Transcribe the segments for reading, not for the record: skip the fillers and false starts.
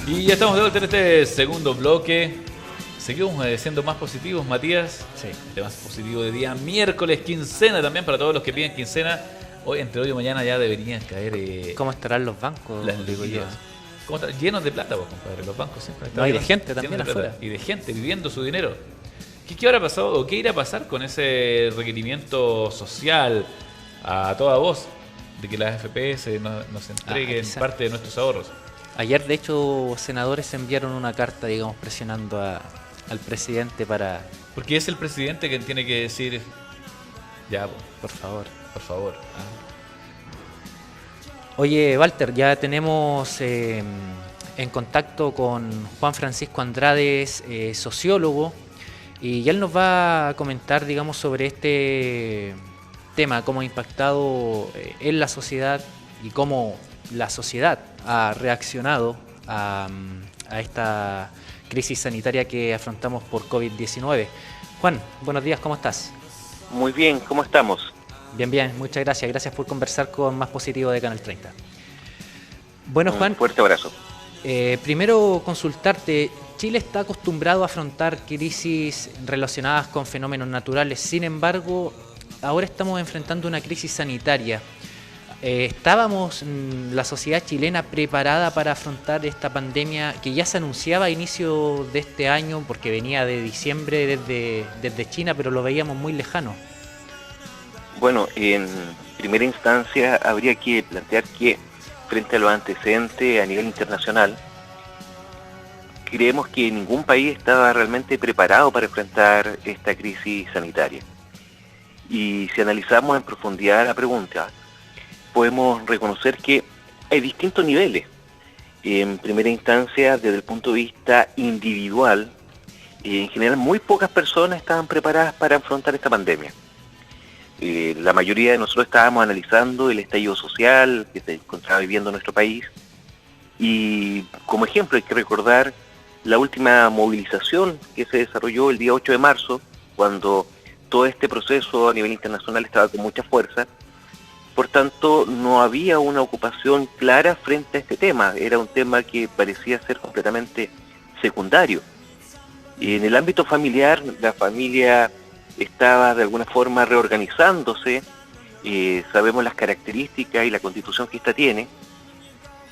Y ya estamos de vuelta en este segundo bloque. Seguimos siendo más positivos, Matías. Sí. El más positivo de día miércoles, quincena también para todos los que piden quincena. Entre hoy y mañana ya deberían caer ¿Cómo estarán los bancos? las Digo yo. liquidez. ¿Cómo están? Llenos de plata, vos, compadre. Los bancos siempre están No, y de llenos- gente llenos también de plata. afuera. Y de gente viviendo su dinero. ¿Qué habrá pasado o qué irá a pasar con ese requerimiento social a toda voz de que las FPS nos entreguen quizá. parte de nuestros ahorros? Ayer, de hecho, senadores enviaron una carta, digamos, presionando al presidente para, Porque es el presidente quien tiene que decir, ya, por favor. por favor. Oye, Walter, ya tenemos en contacto con Juan Francisco Andrade, sociólogo, y él nos va a comentar, digamos, sobre este tema, cómo ha impactado en la sociedad y cómo la sociedad ha reaccionado a esta crisis sanitaria que afrontamos por COVID-19. Juan, buenos días, ¿cómo estás? Muy bien, ¿cómo estamos? Bien, bien, muchas gracias. Gracias por conversar con Más Positivo de Canal 30. Bueno, Juan, Un fuerte abrazo. primero consultarte, Chile está acostumbrado a afrontar crisis relacionadas con fenómenos naturales, sin embargo, ahora estamos enfrentando una crisis sanitaria. ¿Estábamos, la sociedad chilena, preparada para afrontar esta pandemia que ya se anunciaba a inicio de este año, porque venía de diciembre desde China, pero lo veíamos muy lejano? Bueno, en primera instancia habría que plantear que frente a los antecedentes a nivel internacional, creemos que ningún país estaba realmente preparado para enfrentar esta crisis sanitaria. Y si analizamos en profundidad la pregunta, podemos reconocer que hay distintos niveles. En primera instancia, desde el punto de vista individual, en general muy pocas personas estaban preparadas para afrontar esta pandemia. La mayoría de nosotros estábamos analizando el estallido social que se encontraba viviendo nuestro país, y como ejemplo hay que recordar la última movilización que se desarrolló el día 8 de marzo, cuando todo este proceso a nivel internacional estaba con mucha fuerza. Por tanto, no había una ocupación clara frente a este tema, era un tema que parecía ser completamente secundario. Y en el ámbito familiar, la familia estaba de alguna forma reorganizándose, sabemos las características y la constitución que esta tiene,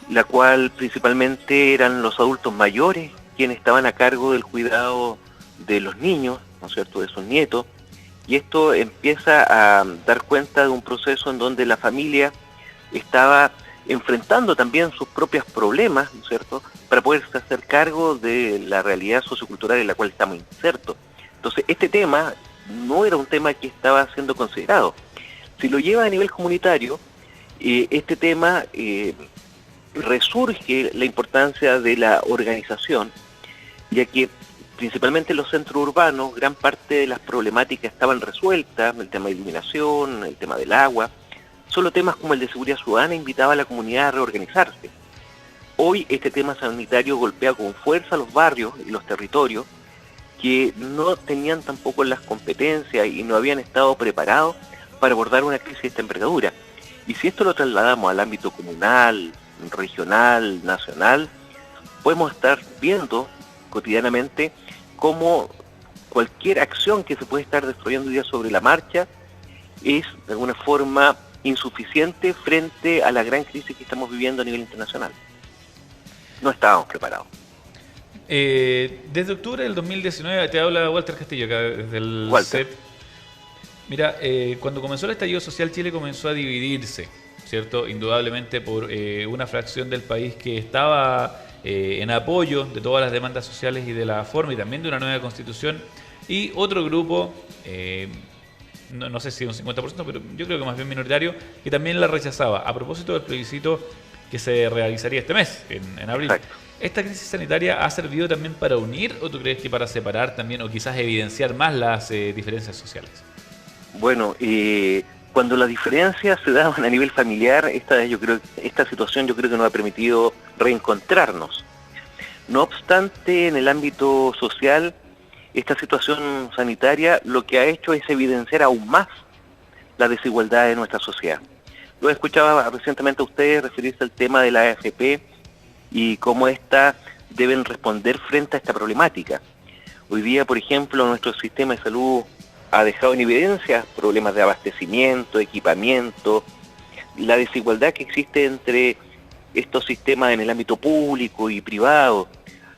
la cual principalmente eran los adultos mayores quienes estaban a cargo del cuidado de los niños, ¿no es cierto?, de sus nietos, y esto empieza a dar cuenta de un proceso en donde la familia estaba enfrentando también sus propios problemas, ¿no es cierto?, para poderse hacer cargo de la realidad sociocultural en la cual estamos insertos. Entonces, este tema no era un tema que estaba siendo considerado. Si lo lleva a nivel comunitario, este tema resurge la importancia de la organización, ya que principalmente en los centros urbanos gran parte de las problemáticas estaban resueltas, el tema de iluminación, el tema del agua. Solo temas como el de seguridad ciudadana invitaba a la comunidad a reorganizarse. Hoy este tema sanitario golpea con fuerza a los barrios y los territorios que no tenían tampoco las competencias y no habían estado preparados para abordar una crisis de esta envergadura. Y si esto lo trasladamos al ámbito comunal, regional, nacional, podemos estar viendo cotidianamente cómo cualquier acción que se puede estar desarrollando hoy día sobre la marcha es de alguna forma insuficiente frente a la gran crisis que estamos viviendo a nivel internacional. No estábamos preparados. Desde octubre del 2019 te habla Walter Castillo, acá desde el Walter. CEP. Mira, cuando comenzó el estallido social, Chile comenzó a dividirse, ¿cierto? Indudablemente por una fracción del país que estaba en apoyo de todas las demandas sociales y de la forma y también de una nueva constitución, y otro grupo, no sé si un 50%, pero yo creo que más bien minoritario, que también la rechazaba, a propósito del plebiscito que se realizaría este mes, en abril. Exacto. ¿Esta crisis sanitaria ha servido también para unir o tú crees que para separar también o quizás evidenciar más las diferencias sociales? Bueno, cuando las diferencias se daban a nivel familiar, esta situación yo creo que nos ha permitido reencontrarnos. No obstante, en el ámbito social, esta situación sanitaria lo que ha hecho es evidenciar aún más la desigualdad de nuestra sociedad. Lo escuchaba recientemente a ustedes referirse al tema de la AFP y cómo éstas deben responder frente a esta problemática. Hoy día, por ejemplo, nuestro sistema de salud ha dejado en evidencia problemas de abastecimiento, equipamiento, la desigualdad que existe entre estos sistemas en el ámbito público y privado,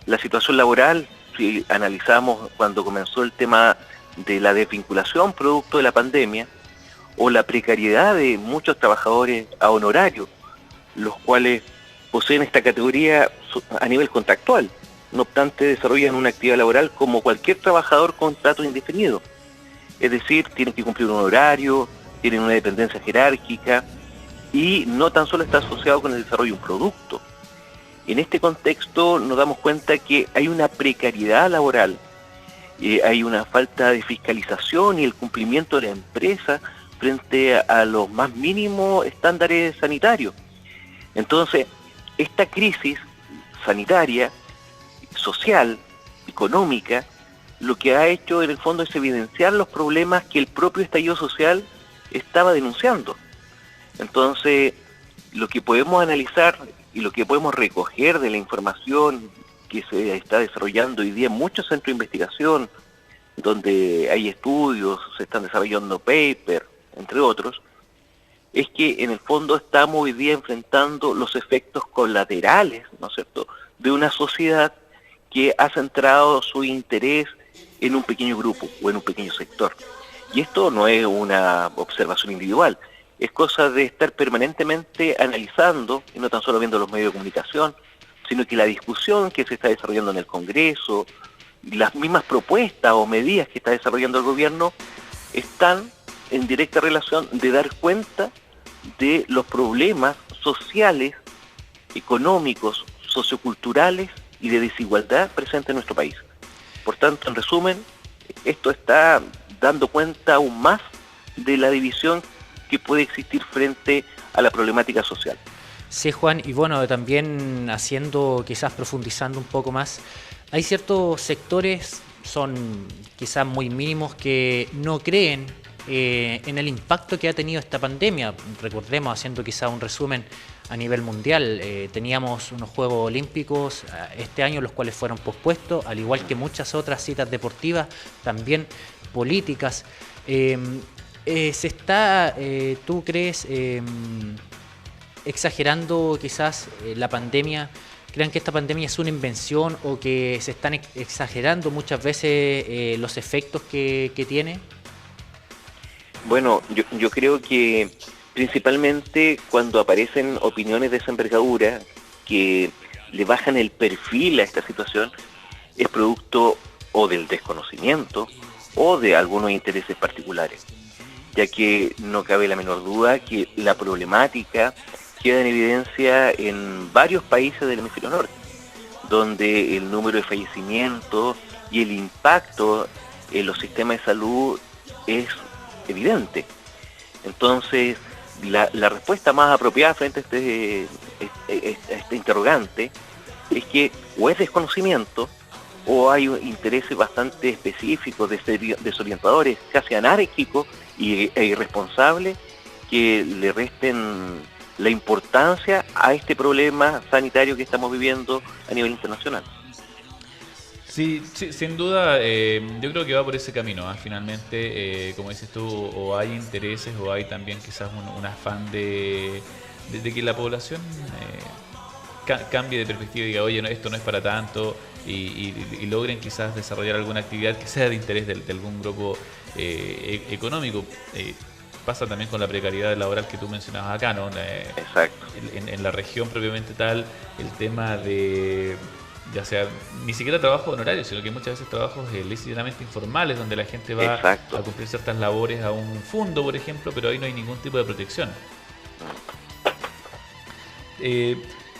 la situación laboral. Si analizamos cuando comenzó el tema de la desvinculación producto de la pandemia, o la precariedad de muchos trabajadores a honorario, los cuales poseen esta categoría a nivel contractual, no obstante desarrollan una actividad laboral como cualquier trabajador con contrato indefinido. Es decir, tienen que cumplir un horario, tienen una dependencia jerárquica y no tan solo está asociado con el desarrollo de un producto. En este contexto nos damos cuenta que hay una precariedad laboral, hay una falta de fiscalización y el cumplimiento de la empresa frente a los más mínimos estándares sanitarios. Entonces, esta crisis sanitaria, social, económica, lo que ha hecho en el fondo es evidenciar los problemas que el propio estallido social estaba denunciando. Entonces, lo que podemos analizar y lo que podemos recoger de la información que se está desarrollando hoy día en muchos centros de investigación, donde hay estudios, se están desarrollando papers, entre otros, es que en el fondo estamos hoy día enfrentando los efectos colaterales, ¿no es cierto?, de una sociedad que ha centrado su interés en un pequeño grupo o en un pequeño sector. Y esto no es una observación individual, es cosa de estar permanentemente analizando, y no tan solo viendo los medios de comunicación, sino que la discusión que se está desarrollando en el Congreso, las mismas propuestas o medidas que está desarrollando el gobierno, están en directa relación de dar cuenta de los problemas sociales, económicos, socioculturales y de desigualdad presentes en nuestro país. Por tanto, en resumen, esto está dando cuenta aún más de la división que puede existir frente a la problemática social. Sí, Juan, y bueno, también quizás profundizando un poco más, hay ciertos sectores, son quizás muy mínimos, que no creen en el impacto que ha tenido esta pandemia. Recordemos, haciendo quizás un resumen a nivel mundial, teníamos unos Juegos Olímpicos este año, los cuales fueron pospuestos, al igual que muchas otras citas deportivas, también políticas. ¿Tú crees, exagerando quizás la pandemia? ¿Creen que esta pandemia es una invención o que se están exagerando muchas veces los efectos que tiene? Bueno, yo creo que principalmente cuando aparecen opiniones de esa envergadura que le bajan el perfil a esta situación, es producto o del desconocimiento o de algunos intereses particulares, ya que no cabe la menor duda que la problemática queda en evidencia en varios países del hemisferio norte, donde el número de fallecimientos y el impacto en los sistemas de salud es evidente. Entonces, la respuesta más apropiada frente a este interrogante es que o es desconocimiento o hay intereses bastante específicos, desorientadores, casi anárquicos e irresponsables, que le resten la importancia a este problema sanitario que estamos viviendo a nivel internacional. Sí, sin duda, yo creo que va por ese camino. Finalmente, como dices tú, o hay intereses o hay también quizás un afán de que la población cambie de perspectiva y diga, oye, no, esto no es para tanto, y logren quizás desarrollar alguna actividad que sea de interés de algún grupo económico. Pasa también con la precariedad laboral que tú mencionabas acá, ¿no? Exacto. En la región propiamente tal, el tema de, ya sea, ni siquiera trabajo honorario, sino que muchas veces trabajos lícitamente informales, donde la gente va Exacto. a cumplir ciertas labores a un fondo, por ejemplo, pero ahí no hay ningún tipo de protección.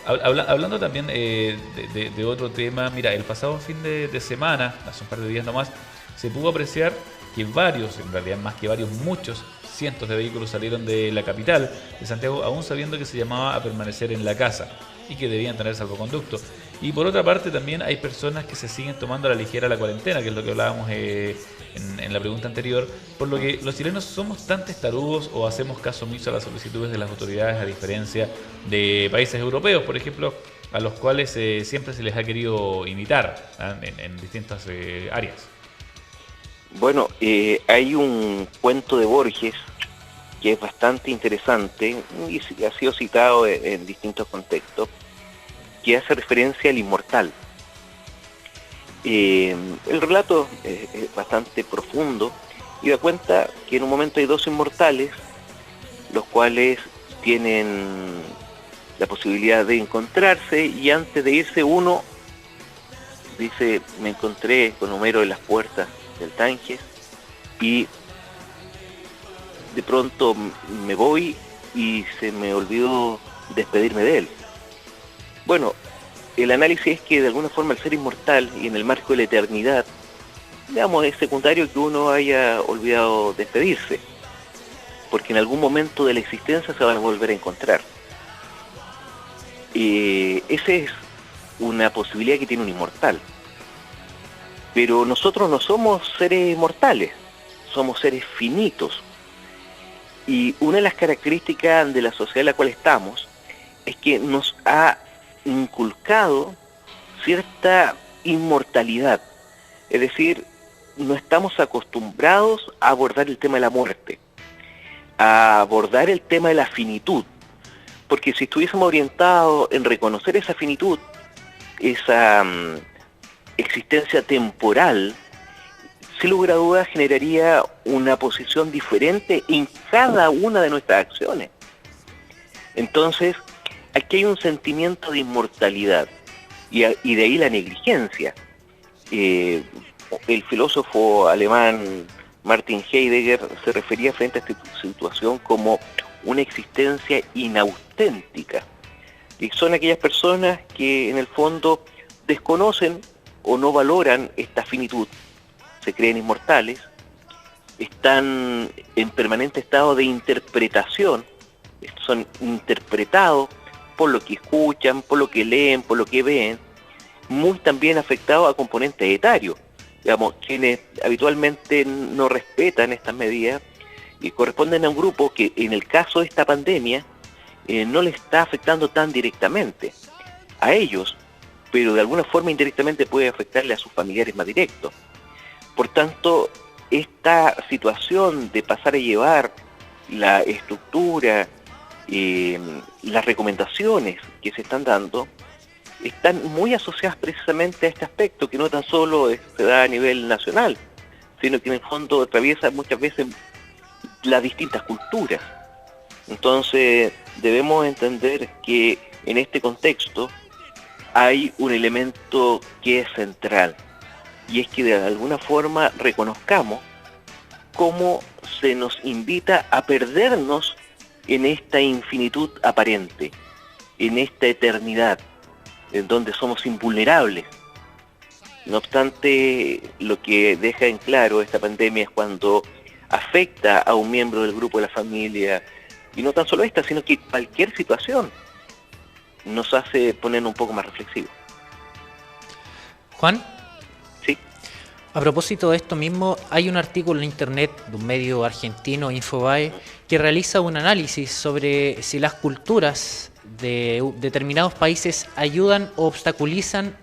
Hablando también de otro tema, mira, el pasado fin de semana, hace un par de días nomás, se pudo apreciar que varios, en realidad más que varios, muchos cientos de vehículos salieron de la capital de Santiago, aún sabiendo que se llamaba a permanecer en la casa y que debían tener salvoconducto. Y por otra parte también hay personas que se siguen tomando a la ligera la cuarentena, que es lo que hablábamos en la pregunta anterior, por lo que los chilenos somos tan testarudos o hacemos caso omiso a las solicitudes de las autoridades, a diferencia de países europeos. Por ejemplo, a los cuales siempre se les ha querido imitar, ¿ah? En distintas áreas. Bueno, hay un cuento de Borges que es bastante interesante y ha sido citado en distintos contextos, que hace referencia al inmortal. El relato es bastante profundo y da cuenta que en un momento hay dos inmortales, los cuales tienen la posibilidad de encontrarse, y antes de irse uno dice: me encontré con Homero en las puertas del Tanges y de pronto me voy y se me olvidó despedirme de él. Bueno, el análisis es que de alguna forma el ser inmortal y en el marco de la eternidad, digamos, es secundario que uno haya olvidado despedirse, porque en algún momento de la existencia se van a volver a encontrar. Esa es una posibilidad que tiene un inmortal. Pero nosotros no somos seres mortales, somos seres finitos. Y una de las características de la sociedad en la cual estamos es que nos ha inculcado cierta inmortalidad. Es decir, no estamos acostumbrados a abordar el tema de la muerte, a abordar el tema de la finitud. Porque si estuviésemos orientados en reconocer esa finitud, esa existencia temporal, sin lugar a dudas generaría una posición diferente en cada una de nuestras acciones. Entonces, aquí hay un sentimiento de inmortalidad y de ahí la negligencia. El filósofo alemán Martin Heidegger se refería frente a esta situación como una existencia inauténtica. Y son aquellas personas que en el fondo desconocen o no valoran esta finitud, se creen inmortales, están en permanente estado de interpretación, son interpretados por lo que escuchan, por lo que leen, por lo que ven, muy también afectados a componentes etarios. Digamos, quienes habitualmente no respetan estas medidas y corresponden a un grupo que en el caso de esta pandemia no les está afectando tan directamente a ellos, pero de alguna forma indirectamente puede afectarle a sus familiares más directos. Por tanto, esta situación de pasar a llevar la estructura, las recomendaciones que se están dando, están muy asociadas precisamente a este aspecto, que no tan solo se da a nivel nacional, sino que en el fondo atraviesa muchas veces las distintas culturas. Entonces, debemos entender que en este contexto hay un elemento que es central, y es que de alguna forma reconozcamos cómo se nos invita a perdernos en esta infinitud aparente, en esta eternidad, en donde somos invulnerables. No obstante, lo que deja en claro esta pandemia es cuando afecta a un miembro del grupo de la familia, y no tan solo esta, sino que cualquier situación nos hace poner un poco más reflexivos. Juan, Sí. a propósito de esto mismo, hay un artículo en internet de un medio argentino, Infobae, que realiza un análisis sobre si las culturas de determinados países ayudan o obstaculizan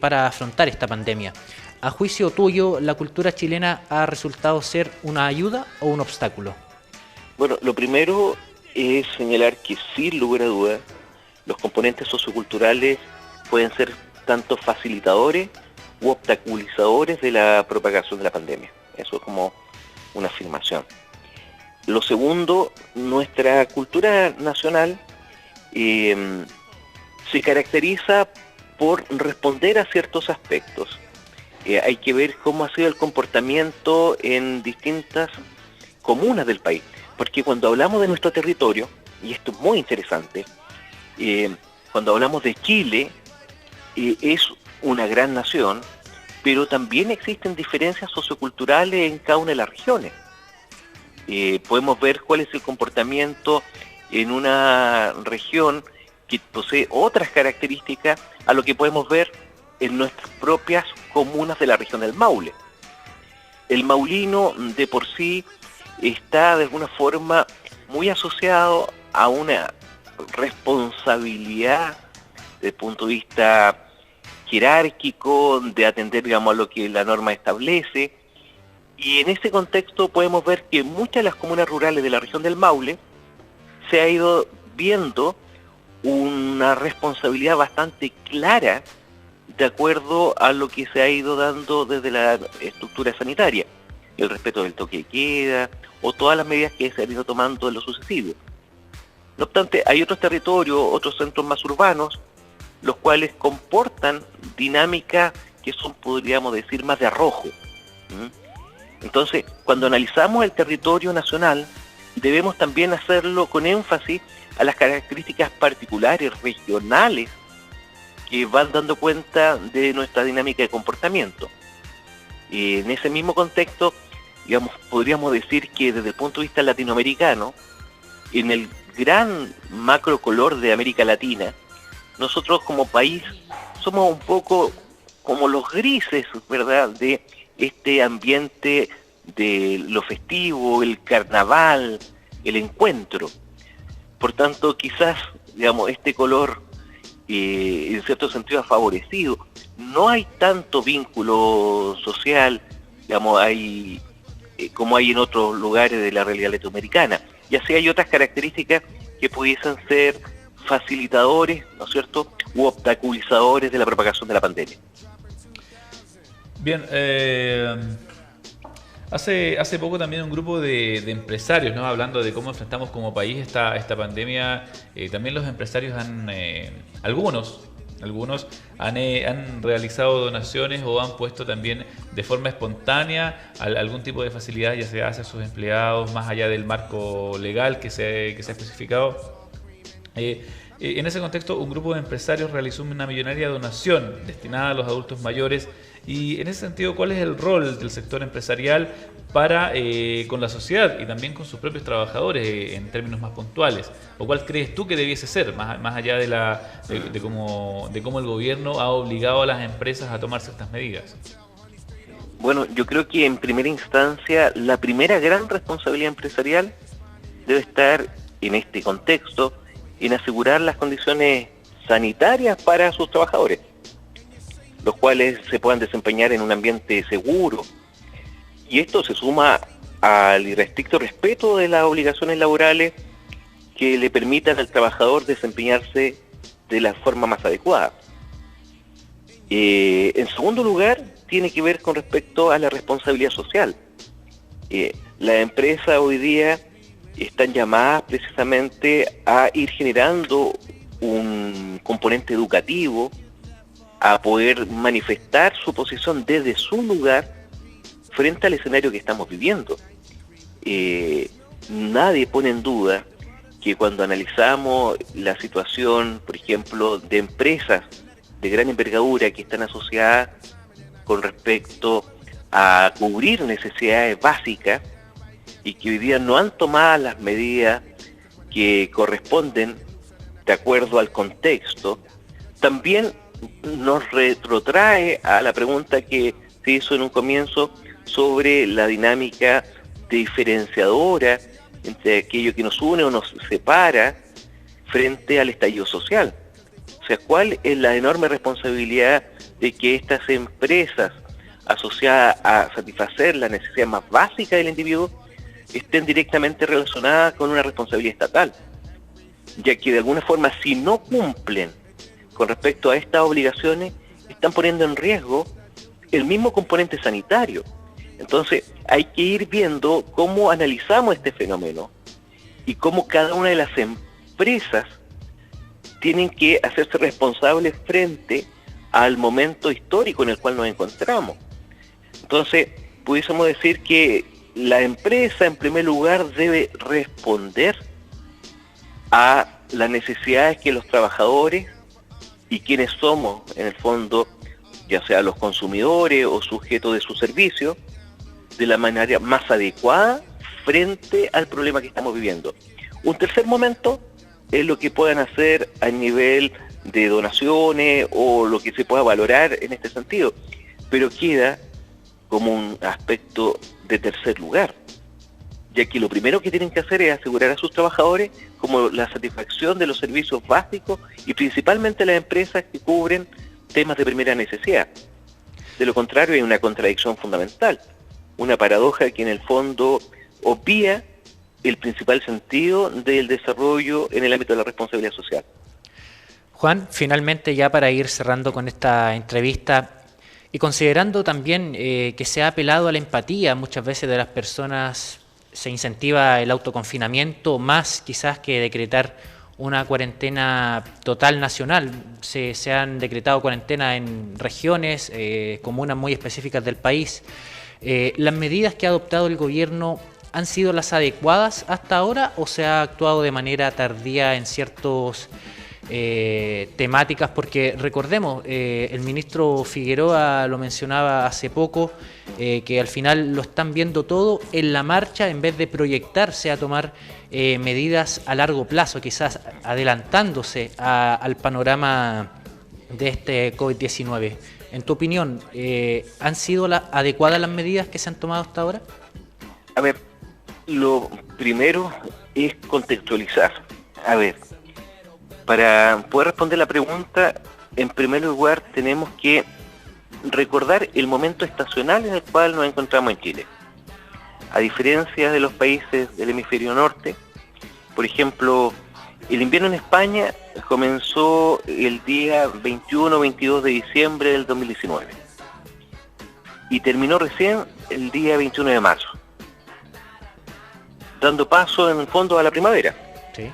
para afrontar esta pandemia. A juicio tuyo, ¿la cultura chilena ha resultado ser una ayuda o un obstáculo? Bueno, lo primero es señalar que sin lugar a dudas los componentes socioculturales pueden ser tanto facilitadores u obstaculizadores de la propagación de la pandemia. Eso es como una afirmación. Lo segundo, nuestra cultura nacional se caracteriza por responder a ciertos aspectos. Hay que ver cómo ha sido el comportamiento en distintas comunas del país, porque cuando hablamos de nuestro territorio, y esto es muy interesante, cuando hablamos de Chile, es una gran nación, pero también existen diferencias socioculturales en cada una de las regiones. Podemos ver cuál es el comportamiento en una región que posee otras características a lo que podemos ver en nuestras propias comunas de la región del Maule. El maulino de por sí está de alguna forma muy asociado a una responsabilidad desde el punto de vista jerárquico, de atender, digamos, a lo que la norma establece. Y en ese contexto podemos ver que muchas de las comunas rurales de la región del Maule se ha ido viendo una responsabilidad bastante clara de acuerdo a lo que se ha ido dando desde la estructura sanitaria, el respeto del toque de queda o todas las medidas que se han ido tomando en lo sucesivo. No obstante, hay otros territorios, otros centros más urbanos, los cuales comportan dinámicas que son, podríamos decir, más de arrojo. Entonces, cuando analizamos el territorio nacional, debemos también hacerlo con énfasis a las características particulares, regionales, que van dando cuenta de nuestra dinámica de comportamiento. En ese mismo contexto, digamos, podríamos decir que desde el punto de vista latinoamericano, en el gran macro color de América Latina, nosotros como país somos un poco como los grises, ¿verdad?, de este ambiente de lo festivo, el carnaval, el encuentro. Por tanto, quizás, digamos, este color en cierto sentido ha favorecido. No hay tanto vínculo social, digamos, como hay en otros lugares de la realidad latinoamericana. Y así hay otras características que pudiesen ser facilitadores, ¿no es cierto?, u obstaculizadores de la propagación de la pandemia. Bien, hace poco también un grupo de empresarios, ¿no?, hablando de cómo enfrentamos como país esta pandemia, también los empresarios algunos han realizado donaciones o han puesto también de forma espontánea algún tipo de facilidad, ya sea hacia sus empleados, más allá del marco legal que se ha especificado. En ese contexto, un grupo de empresarios realizó una millonaria donación destinada a los adultos mayores. Y en ese sentido, ¿cuál es el rol del sector empresarial con la sociedad y también con sus propios trabajadores en términos más puntuales? ¿O cuál crees tú que debiese ser, más allá de cómo el gobierno ha obligado a las empresas a tomar ciertas medidas? Bueno, yo creo que en primera instancia la primera gran responsabilidad empresarial debe estar en este contexto en asegurar las condiciones sanitarias para sus trabajadores, los cuales se puedan desempeñar en un ambiente seguro. Y esto se suma al irrestricto respeto de las obligaciones laborales que le permitan al trabajador desempeñarse de la forma más adecuada. En segundo lugar, tiene que ver con respecto a la responsabilidad social. Las empresas hoy día están llamadas precisamente a ir generando un componente educativo, a poder manifestar su posición desde su lugar frente al escenario que estamos viviendo. Nadie pone en duda que cuando analizamos la situación, por ejemplo, de empresas de gran envergadura que están asociadas con respecto a cubrir necesidades básicas y que hoy día no han tomado las medidas que corresponden de acuerdo al contexto, también nos retrotrae a la pregunta que se hizo en un comienzo sobre la dinámica diferenciadora entre aquello que nos une o nos separa frente al estallido social. O sea, ¿cuál es la enorme responsabilidad de que estas empresas asociadas a satisfacer la necesidad más básica del individuo estén directamente relacionadas con una responsabilidad estatal? Ya que de alguna forma, si no cumplen con respecto a estas obligaciones, están poniendo en riesgo el mismo componente sanitario. Entonces, hay que ir viendo cómo analizamos este fenómeno y cómo cada una de las empresas tienen que hacerse responsables frente al momento histórico en el cual nos encontramos. Entonces, pudiésemos decir que la empresa, en primer lugar, debe responder a las necesidades que los trabajadores y quienes somos, en el fondo, ya sea los consumidores o sujetos de su servicio, de la manera más adecuada frente al problema que estamos viviendo. Un tercer momento es lo que puedan hacer a nivel de donaciones o lo que se pueda valorar en este sentido, pero queda como un aspecto de tercer lugar. ya que lo primero que tienen que hacer es asegurar a sus trabajadores como la satisfacción de los servicios básicos y principalmente las empresas que cubren temas de primera necesidad. De lo contrario, hay una contradicción fundamental, una paradoja que en el fondo obvia el principal sentido del desarrollo en el ámbito de la responsabilidad social. Juan, finalmente ya para ir cerrando con esta entrevista y considerando también que se ha apelado a la empatía muchas veces de las personas, se incentiva el autoconfinamiento más quizás que decretar una cuarentena total nacional. Se han decretado cuarentena en regiones, comunas muy específicas del país. ¿Las medidas que ha adoptado el gobierno han sido las adecuadas hasta ahora o se ha actuado de manera tardía en ciertos temáticas? Porque recordemos, el ministro Figueroa lo mencionaba hace poco, que al final lo están viendo todo en la marcha en vez de proyectarse a tomar medidas a largo plazo, quizás adelantándose al panorama de este COVID-19. En tu opinión, ¿han sido adecuadas las medidas que se han tomado hasta ahora? A ver, lo primero es contextualizar. A ver, para poder responder la pregunta, en primer lugar tenemos que recordar el momento estacional en el cual nos encontramos en Chile. A diferencia de los países del hemisferio norte, por ejemplo, el invierno en España comenzó el día 21-22 de diciembre del 2019 y terminó recién el día 21 de marzo, dando paso en el fondo a la primavera. Sí.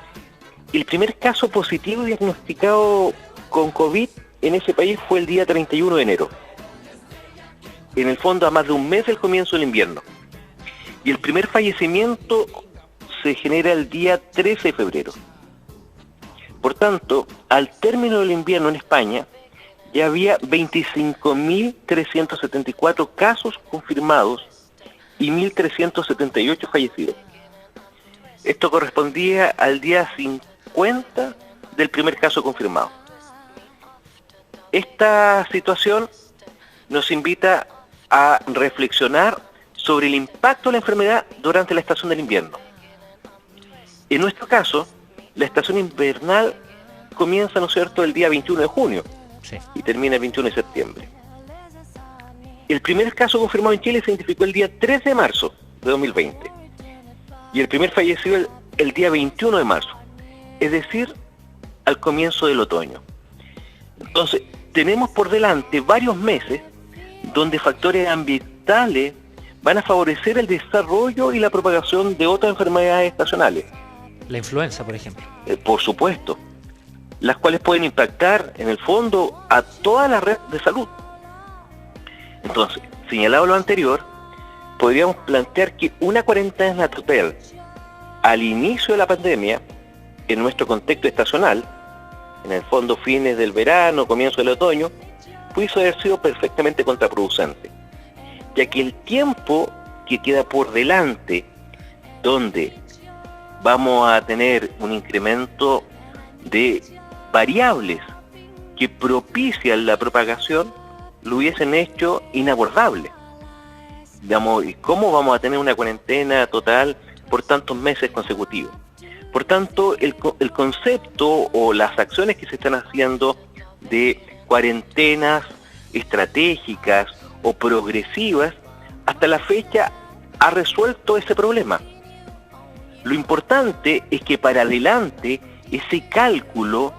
El primer caso positivo diagnosticado con COVID en ese país fue el día 31 de enero. En el fondo, a más de un mes del comienzo del invierno. Y el primer fallecimiento se genera el día 13 de febrero. Por tanto, al término del invierno en España, ya había 25.374 casos confirmados y 1.378 fallecidos. Esto correspondía al día 50 del primer caso confirmado. Esta situación nos invita a reflexionar sobre el impacto de la enfermedad durante la estación del invierno. En nuestro caso, la estación invernal comienza, ¿no es cierto?, el día 21 de junio, sí, y termina el 21 de septiembre. El primer caso confirmado en Chile se identificó el día 3 de marzo de 2020 y el primer fallecido el día 21 de marzo, es decir, al comienzo del otoño. Entonces, tenemos por delante varios meses donde factores ambientales van a favorecer el desarrollo y la propagación de otras enfermedades estacionales. La influenza, por ejemplo. Por supuesto, las cuales pueden impactar en el fondo a toda la red de salud. Entonces, señalado lo anterior, podríamos plantear que una cuarentena total al inicio de la pandemia, en nuestro contexto estacional, en el fondo fines del verano, comienzo del otoño, pudo haber sido perfectamente contraproducente, ya que el tiempo que queda por delante, donde vamos a tener un incremento de variables que propician la propagación, lo hubiesen hecho inabordable. Digamos, ¿cómo vamos a tener una cuarentena total por tantos meses consecutivos? Por tanto, el concepto o las acciones que se están haciendo de cuarentenas estratégicas o progresivas, hasta la fecha ha resuelto ese problema. Lo importante es que para adelante ese cálculo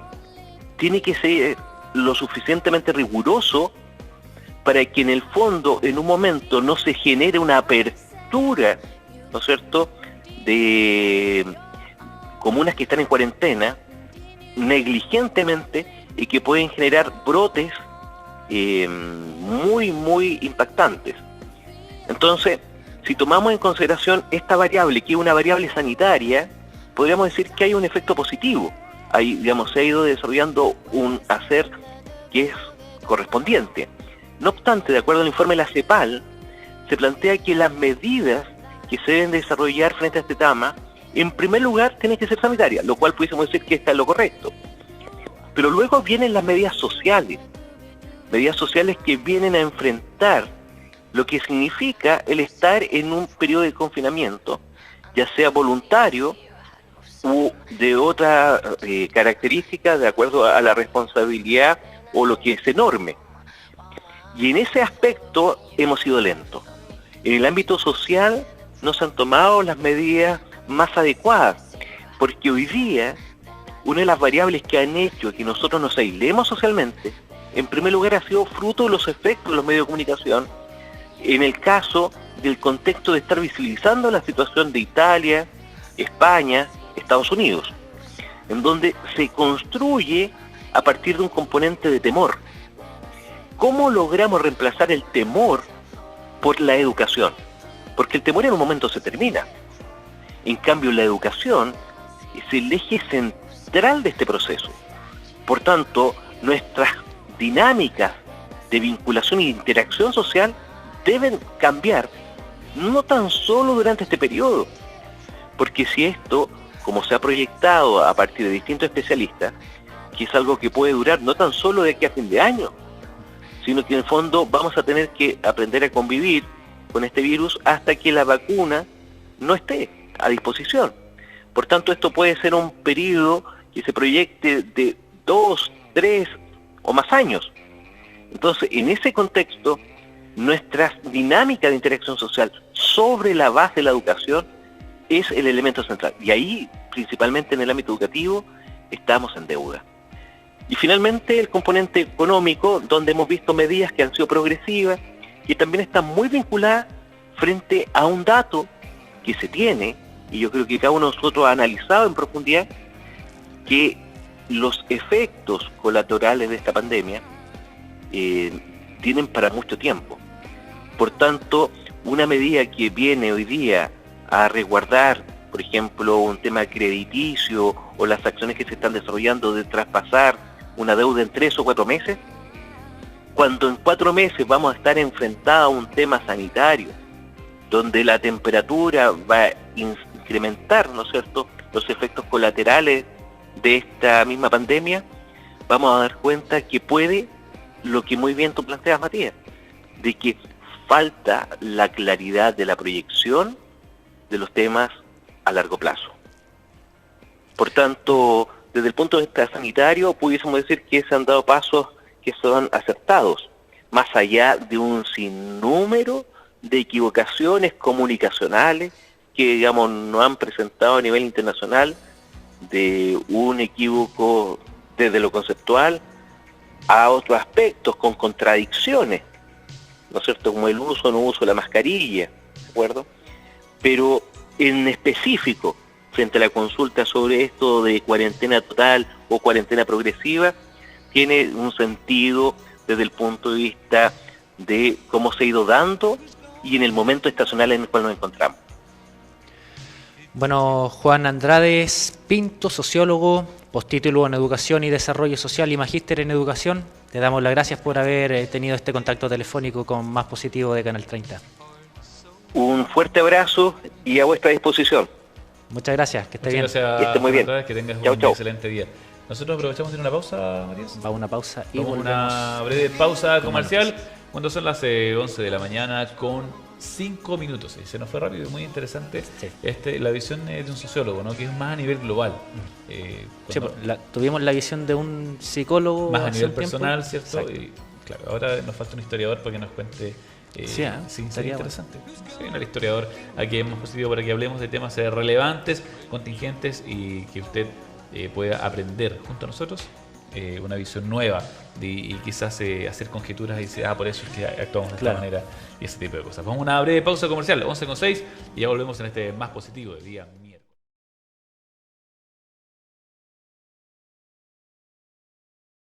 tiene que ser lo suficientemente riguroso para que en el fondo, en un momento, no se genere una apertura, ¿no es cierto?, de comunas que están en cuarentena negligentemente y que pueden generar brotes muy, muy impactantes. Entonces, si tomamos en consideración esta variable, que es una variable sanitaria, podríamos decir que hay un efecto positivo. Ahí, digamos, se ha ido desarrollando un hacer que es correspondiente. No obstante, de acuerdo al informe de la CEPAL, se plantea que las medidas que se deben desarrollar frente a este tema, en primer lugar, tienen que ser sanitarias, lo cual pudiésemos decir que está en lo correcto. Pero luego vienen las medidas sociales que vienen a enfrentar lo que significa el estar en un periodo de confinamiento, ya sea voluntario u de otra característica de acuerdo a la responsabilidad o lo que es enorme. Y en ese aspecto hemos sido lentos. En el ámbito social no se han tomado las medidas más adecuadas, porque hoy día una de las variables que han hecho que nosotros nos aislemos socialmente, en primer lugar ha sido fruto de los efectos de los medios de comunicación, en el caso del contexto de estar visibilizando la situación de Italia, España, Estados Unidos, en donde se construye a partir de un componente de temor. ¿Cómo logramos reemplazar el temor por la educación? Porque el temor en un momento se termina. En cambio, la educación es el eje central de este proceso. Por tanto, nuestras dinámicas de vinculación e interacción social deben cambiar, no tan solo durante este periodo, porque si esto, como se ha proyectado a partir de distintos especialistas, que es algo que puede durar no tan solo de aquí a fin de año, sino que en el fondo vamos a tener que aprender a convivir con este virus hasta que la vacuna no esté a disposición. Por tanto, esto puede ser un periodo que se proyecte de 2, 3 o más años. Entonces, en ese contexto, nuestra dinámica de interacción social sobre la base de la educación es el elemento central. Y ahí, principalmente en el ámbito educativo, estamos en deuda. Y finalmente, el componente económico, donde hemos visto medidas que han sido progresivas, que también están muy vinculadas frente a un dato que se tiene, y yo creo que cada uno de nosotros ha analizado en profundidad, que los efectos colaterales de esta pandemia tienen para mucho tiempo. Por tanto, una medida que viene hoy día a resguardar, por ejemplo, un tema crediticio o las acciones que se están desarrollando de traspasar una deuda en 3 o 4 meses, cuando en 4 meses vamos a estar enfrentados a un tema sanitario, donde la temperatura va a incrementar, ¿no es cierto?, los efectos colaterales de esta misma pandemia, vamos a dar cuenta que puede, lo que muy bien tú planteas, Matías, de que falta la claridad de la proyección de los temas a largo plazo. Por tanto, desde el punto de vista sanitario, pudiésemos decir que se han dado pasos que son acertados, más allá de un sinnúmero de equivocaciones comunicacionales que, digamos, nos han presentado a nivel internacional, de un equívoco desde lo conceptual a otros aspectos con contradicciones, ¿no es cierto?, como el uso o no uso de la mascarilla, ¿de acuerdo? Pero en específico, frente a la consulta sobre esto de cuarentena total o cuarentena progresiva, tiene un sentido desde el punto de vista de cómo se ha ido dando y en el momento estacional en el cual nos encontramos. Bueno, Juan Andrades Pinto, sociólogo, postítulo en Educación y Desarrollo Social y magíster en Educación. Te damos las gracias por haber tenido este contacto telefónico con Más Positivo de Canal 30. Un fuerte abrazo y a vuestra disposición. Muchas gracias, que esté bien. Que esté muy bien. Que tengas Chau, un chau. excelente día. Nosotros aprovechamos de ir a una pausa, Matías. Va una pausa y Vamos a volvemos. una breve pausa comercial cuando son las 11 de la mañana con 5 minutos. Se nos fue rápido y muy interesante. Sí. La visión de un sociólogo, ¿no?, que es más a nivel global. Sí, tuvimos la visión de un psicólogo más a hace nivel un tiempo. personal, ¿cierto? Exacto. Y claro, ahora nos falta un historiador para que nos cuente. Sí, sería estaría interesante. Sí, un historiador aquí hemos posicionado para que hablemos de temas relevantes, contingentes y que usted pueda aprender junto a nosotros una visión nueva y quizás hacer conjeturas y decir, por eso es que actuamos de esta manera y ese tipo de cosas. Vamos a una breve pausa comercial, 11:06, y ya volvemos en este Más Positivo de día.